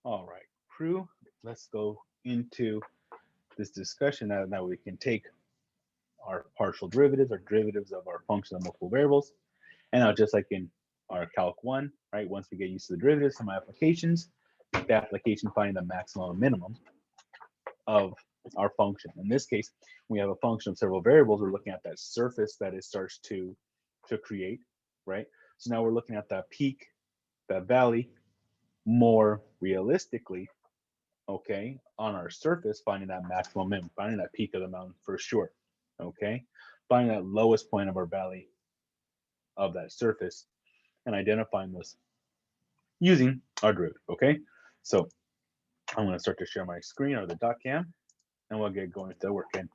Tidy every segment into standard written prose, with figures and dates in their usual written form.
All right, crew, let's go into this discussion now we can take our partial derivatives or derivatives of our functions of multiple variables. And now just like in our Calc 1, right, once we get used to the derivatives, some applications, the application finding the maximum and minimum of our function. In this case, we have a function of several variables. We're looking at that surface that it starts to create, right? So now we're looking at that peak, that valley, more realistically, okay, on our surface, finding that maximum minimum, finding that peak of the mountain for sure, okay, finding that lowest point of our valley of that surface and identifying those using our derivative, okay? So I'm going to start to share my screen or the dot cam, and we'll get going with the work in.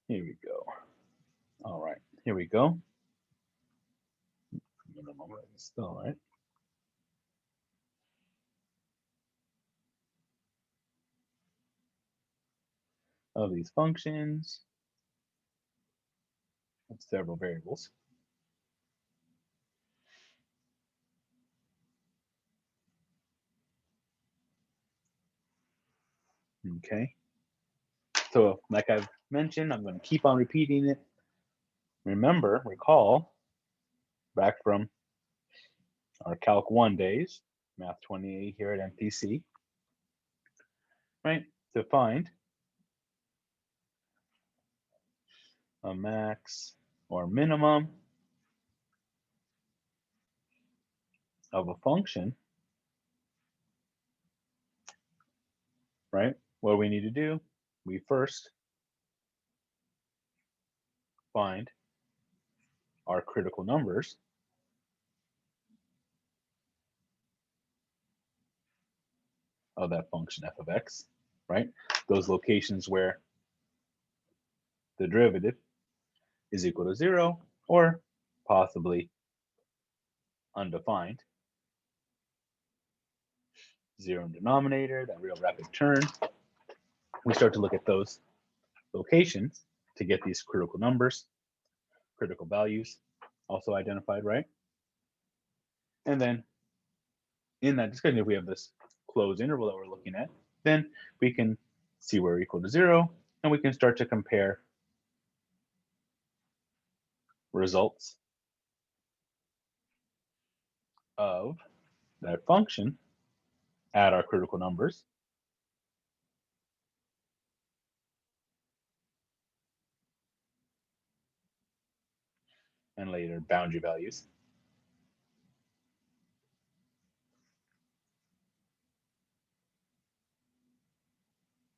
Here we go. All right, here we go. Minimum still, right? Of these functions of several variables. Okay. So like I've mentioned, I'm going to keep on repeating it. Remember, recall back from our Calc 1 days, Math 28 here at MPC, right? To find a max or minimum of a function, right? What we need to do, we first find our critical numbers of that function f of x, right? Those locations where the derivative is equal to 0 or possibly undefined. 0 in denominator, that real rapid turn. We start to look at those locations to get these critical numbers, critical values also identified, right? And then in that discussion, if we have this closed interval that we're looking at, then we can see where we're equal to 0, and we can start to compare results of that function at our critical numbers and later boundary values.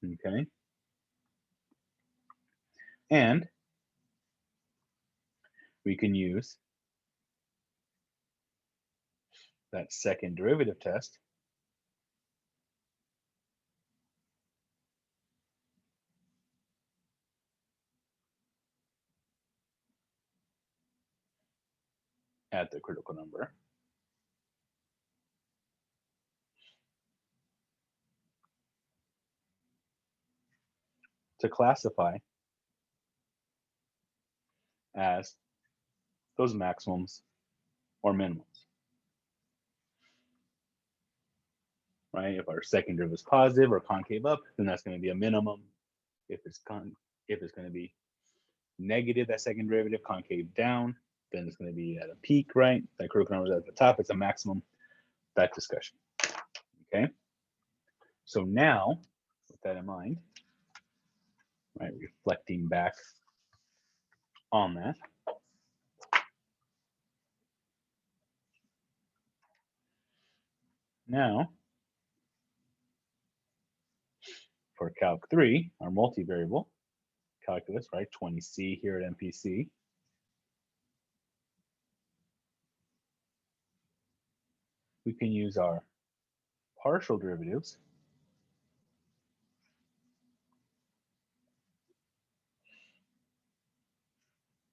Okay. And we can use that second derivative test at the critical number to classify as those maximums or minimums, right? If our second derivative is positive or concave up, then that's going to be a minimum. If it's going to be negative, that second derivative, concave down, then it's going to be at a peak, right? That critical number is at the top, it's a maximum, that discussion, okay? So now, with that in mind, right, reflecting back on that, now, for Calc 3, our multivariable calculus, right, 20C here at MPC, we can use our partial derivatives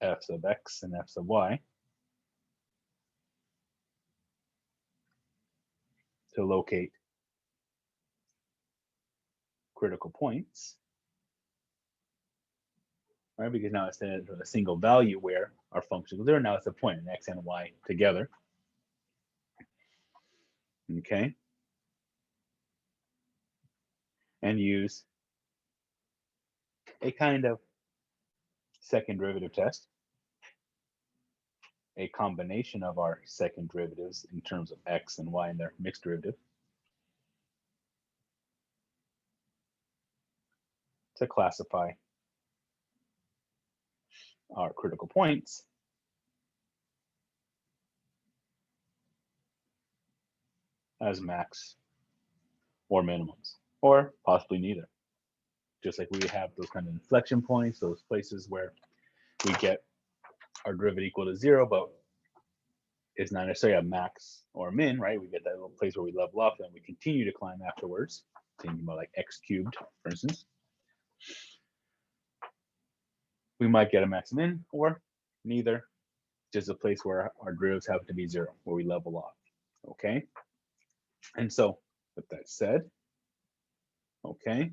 f sub x and f sub y to locate critical points right? Because now instead of a single value where our function was there, now it's a point, an x and y together. Okay. And use a kind of second derivative test, a combination of our second derivatives in terms of x and y and their mixed derivative to classify our critical points as max or minimums, or possibly neither. Just like we have those kind of inflection points, those places where we get our derivative equal to 0, but it's not necessarily a max or a min, right? We get that little place where we level off and we continue to climb afterwards. Thinking about like x cubed, for instance. We might get a max and min or neither, just a place where our derivatives have to be 0, where we level off. Okay. And so with that said, okay,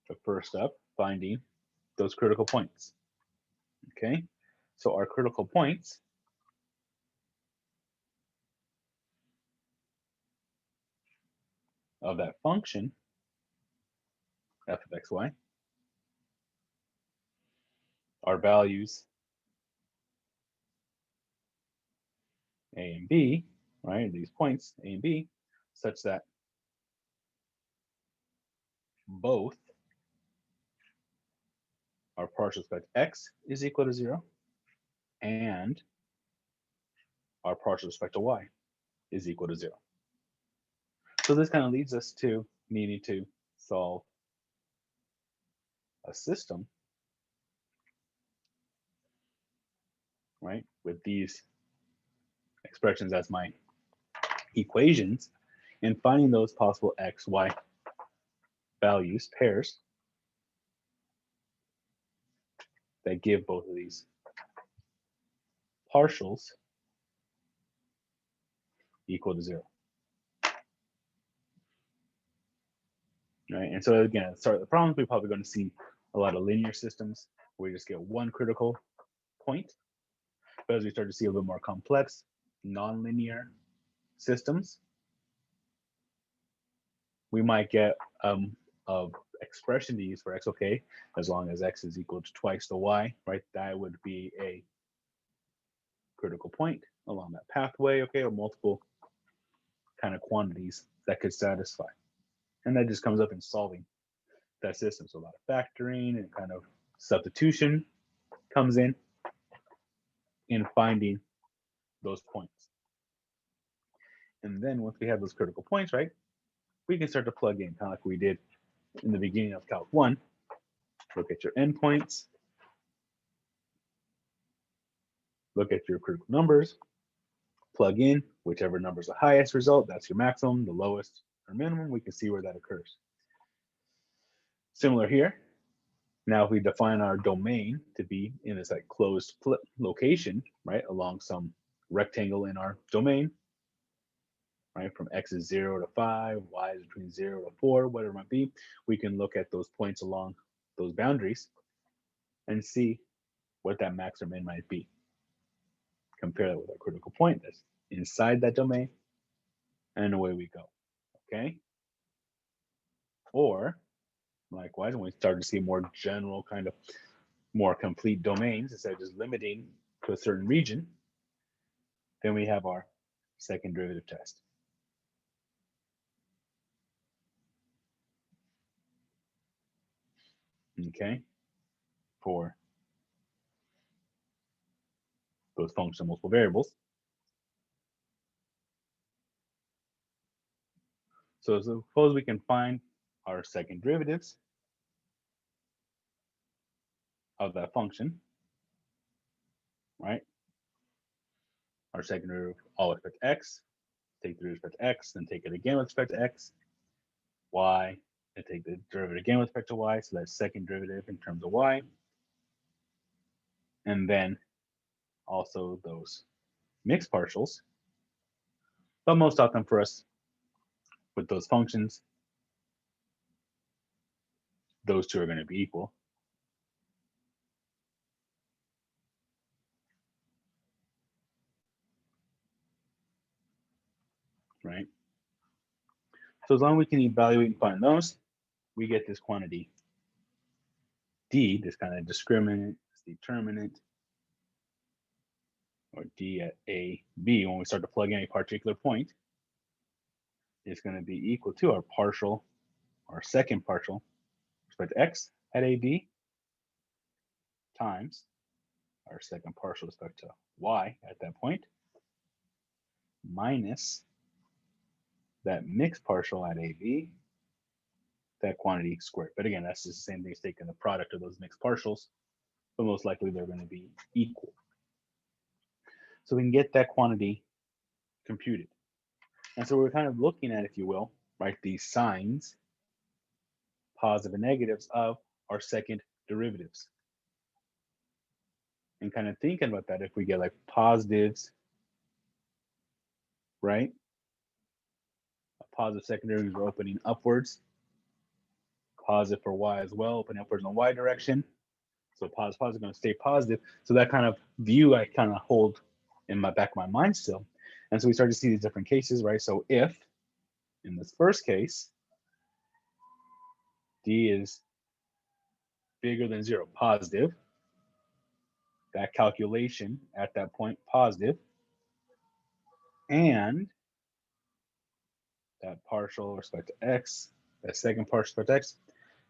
so first up, finding those critical points. Okay, so our critical points of that function f of xy are values a and b, right? These points a and b, such that both our partial respect x is equal to 0 and our partial respect to y is equal to 0. So this kind of leads us to needing to solve a system, right, with these expressions as my equations and finding those possible x, y values, pairs, that give both of these partials equal to 0. Right, and so again, at the start of the problems, we're probably going to see a lot of linear systems where we just get one critical point. But as we start to see a little more complex, nonlinear systems, we might get of expression to use for x, okay, as long as x is equal to twice the y, right? That would be a critical point along that pathway, okay, or multiple kind of quantities that could satisfy. And that just comes up in solving that system. So a lot of factoring and kind of substitution comes in finding those points. And then once we have those critical points, right, we can start to plug in, kind of like we did in the beginning of Calc 1. Look at your endpoints, look at your critical numbers, plug in whichever number is the highest result, that's your maximum, the lowest or minimum, we can see where that occurs. Similar here. Now, if we define our domain to be in this like closed location, right, along some rectangle in our domain, right, from x is 0 to 5, y is between 0 to 4, whatever it might be, we can look at those points along those boundaries and see what that max or min might be. Compare that with our critical point that's inside that domain, and away we go. Okay. Or likewise, when we start to see more general kind of more complete domains instead of just limiting to a certain region, then we have our second derivative test. Okay, for those functional multiple variables. So suppose we can find our second derivatives of that function, right? Our second derivative all with respect to x, take the derivative with respect to x, then take it again with respect to x, y, and take the derivative again with respect to y, so that's second derivative in terms of y. And then also those mixed partials. But most often for us with those functions, those two are going to be equal. So as long as we can evaluate and find those, we get this quantity D, this kind of discriminant, this determinant, or D at A, B, when we start to plug in a particular point, is going to be equal to our partial, our second partial, respect to X at AB, times our second partial respect to Y at that point, minus that mixed partial at AB, that quantity squared. But again, that's just the same thing as taking the product of those mixed partials, but most likely they're going to be equal. So we can get that quantity computed. And so we're kind of looking at, if you will, right, these signs, positive and negatives of our second derivatives. And kind of thinking about that, if we get like positives, right? A positive second derivative is opening upwards. Positive for Y as well, opening upwards in the Y direction. So positive is going to stay positive. So that kind of view I kind of hold in my back of my mind still. And so we start to see these different cases, right? So if in this first case, D is bigger than 0, positive, that calculation at that point, positive, and that partial respect to X, that second partial respect to X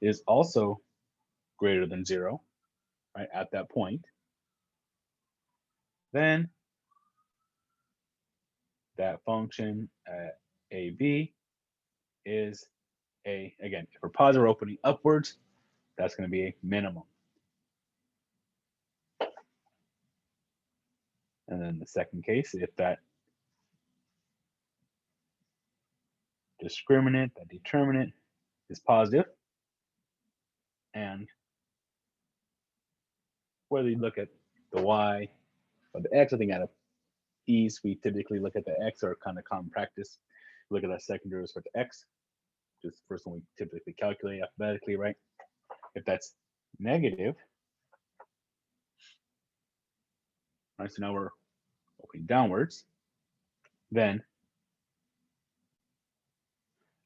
is also greater than 0, right, at that point, then that function at AB is again, if we're positive, we're opening upwards, that's going to be a minimum. And then the second case, if that discriminant, that determinant is positive, and whether you look at the Y or the X, I think out of ease, we typically look at the X, or kind of common practice. Look at that second derivative with the X, just the first one we typically calculate alphabetically, right? If that's negative, right, so now we're opening downwards, then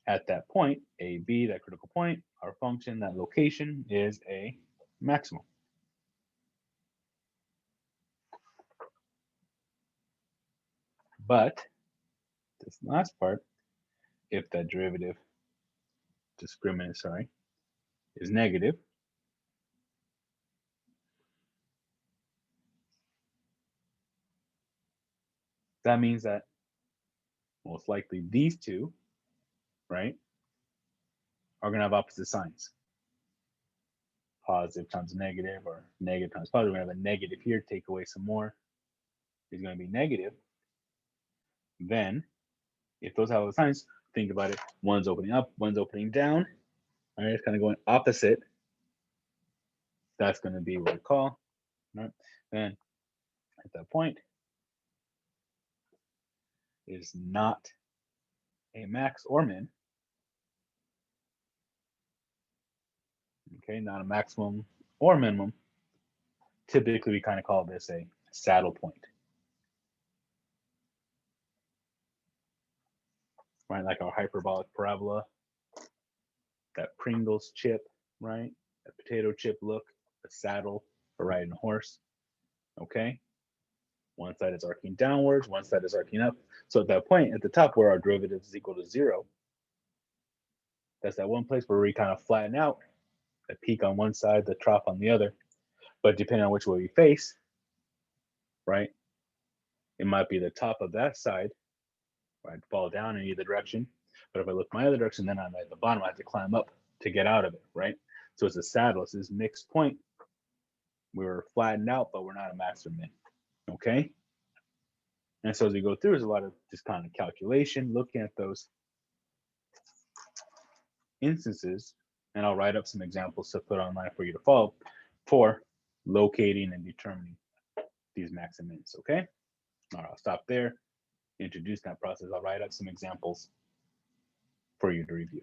at that point, AB, that critical point, our function, that location is a maximum. But this last part, if that derivative discriminant, is negative, that means that most likely these two, right, are going to have opposite signs. Positive times negative, or negative times positive. We're going to have a negative here, take away some more, is going to be negative. Then, if those have opposite signs, think about it. One's opening up, one's opening down. All right, it's kind of going opposite. That's going to be what we call, right? Then, at that point, is not a max or min. Okay, not a maximum or minimum. Typically, we kind of call this a saddle point. Right, like our hyperbolic parabola, that Pringles chip, right? That potato chip look, the saddle for riding a horse. Okay, one side is arcing downwards, one side is arcing up. So at that point, at the top where our derivative is equal to 0, that's that one place where we kind of flatten out, the peak on one side, the trough on the other. But depending on which way we face, right, it might be the top of that side, right, fall down in either direction. But if I look my other direction, then I'm at the bottom, I have to climb up to get out of it, right? So it's a saddle, it's this mixed point. We're flattened out, but we're not a max or min, okay? And so as we go through, there's a lot of just kind of calculation, looking at those instances, and I'll write up some examples to put online for you to follow for locating and determining these max and mins, okay? All right, I'll stop there, introduce that process. I'll write up some examples for you to review.